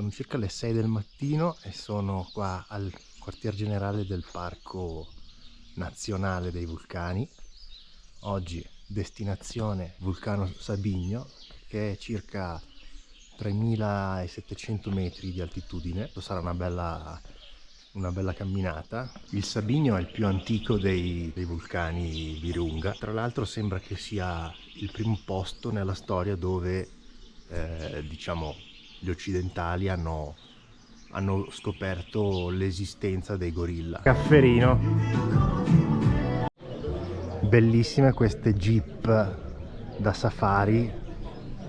Sono circa le 6 del mattino e sono qua al quartier generale del Parco Nazionale dei Vulcani. Oggi destinazione Vulcano Sabigno, che è circa 3700 metri di altitudine. Sarà una bella camminata. Il Sabigno è il più antico dei vulcani Virunga. Tra l'altro sembra che sia il primo posto nella storia dove diciamo gli occidentali hanno scoperto l'esistenza dei gorilla. Cafferino. Bellissime queste jeep da safari,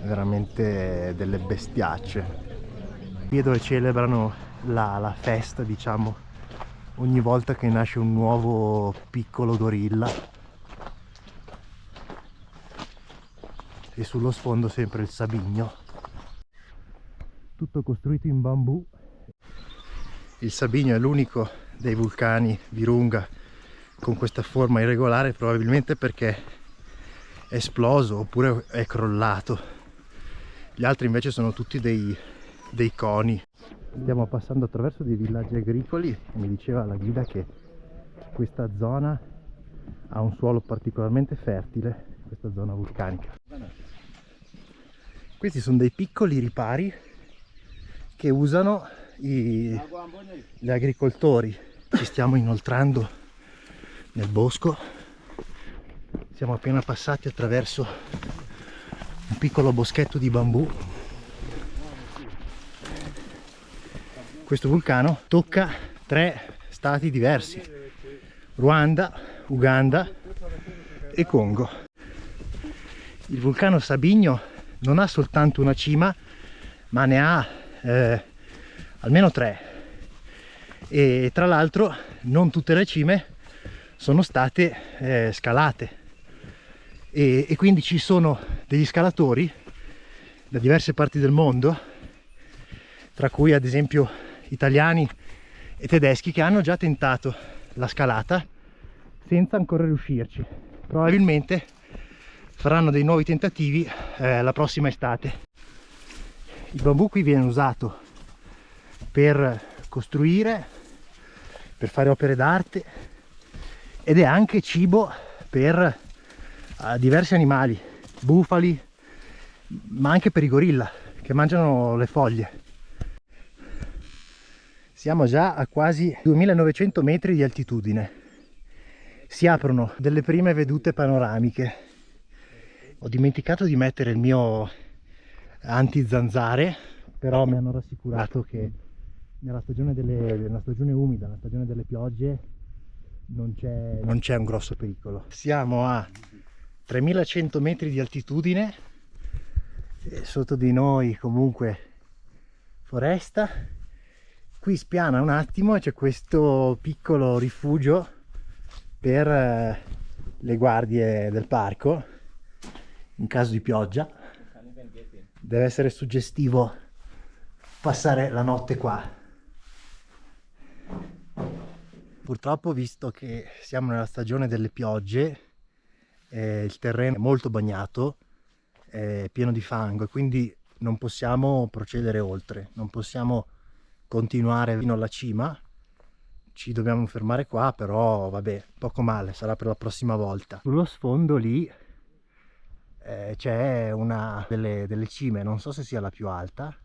veramente delle bestiacce. Qui è dove celebrano la festa, diciamo, ogni volta che nasce un nuovo piccolo gorilla. E sullo sfondo sempre il Sabigno, tutto costruito in bambù. Il Sabigno è l'unico dei vulcani Virunga con questa forma irregolare, probabilmente perché è esploso oppure è crollato. Gli altri invece sono tutti dei coni. Stiamo passando attraverso dei villaggi agricoli e mi diceva la guida che questa zona ha un suolo particolarmente fertile, questa zona vulcanica. Questi sono dei piccoli ripari che usano gli agricoltori. Ci stiamo inoltrando nel bosco, siamo appena passati attraverso un piccolo boschetto di bambù. Questo vulcano tocca 3 stati diversi: Ruanda, Uganda e Congo. Il vulcano Sabigno non ha soltanto una cima, ma ne ha almeno 3, e tra l'altro non tutte le cime sono state scalate, e quindi ci sono degli scalatori da diverse parti del mondo, tra cui ad esempio italiani e tedeschi, che hanno già tentato la scalata senza ancora riuscirci. Probabilmente faranno dei nuovi tentativi la prossima estate. Il bambù qui viene usato per costruire, per fare opere d'arte, ed è anche cibo per diversi animali, bufali, ma anche per i gorilla che mangiano le foglie. Siamo già a quasi 2900 metri di altitudine. Si aprono delle prime vedute panoramiche. Ho dimenticato di mettere il mio anti-zanzare, però mi hanno rassicurato che nella stagione umida, nella stagione delle piogge, non c'è un grosso pericolo. Siamo a 3100 metri di altitudine e sotto di noi comunque foresta. Qui spiana un attimo e c'è questo piccolo rifugio per le guardie del parco in caso di pioggia. Deve essere suggestivo passare la notte qua. Purtroppo, visto che siamo nella stagione delle piogge, il terreno è molto bagnato, è pieno di fango, e quindi non possiamo procedere oltre, non possiamo continuare fino alla cima. Ci dobbiamo fermare qua, però vabbè, poco male, sarà per la prossima volta. Sullo sfondo lì c'è una delle cime, non so se sia la più alta,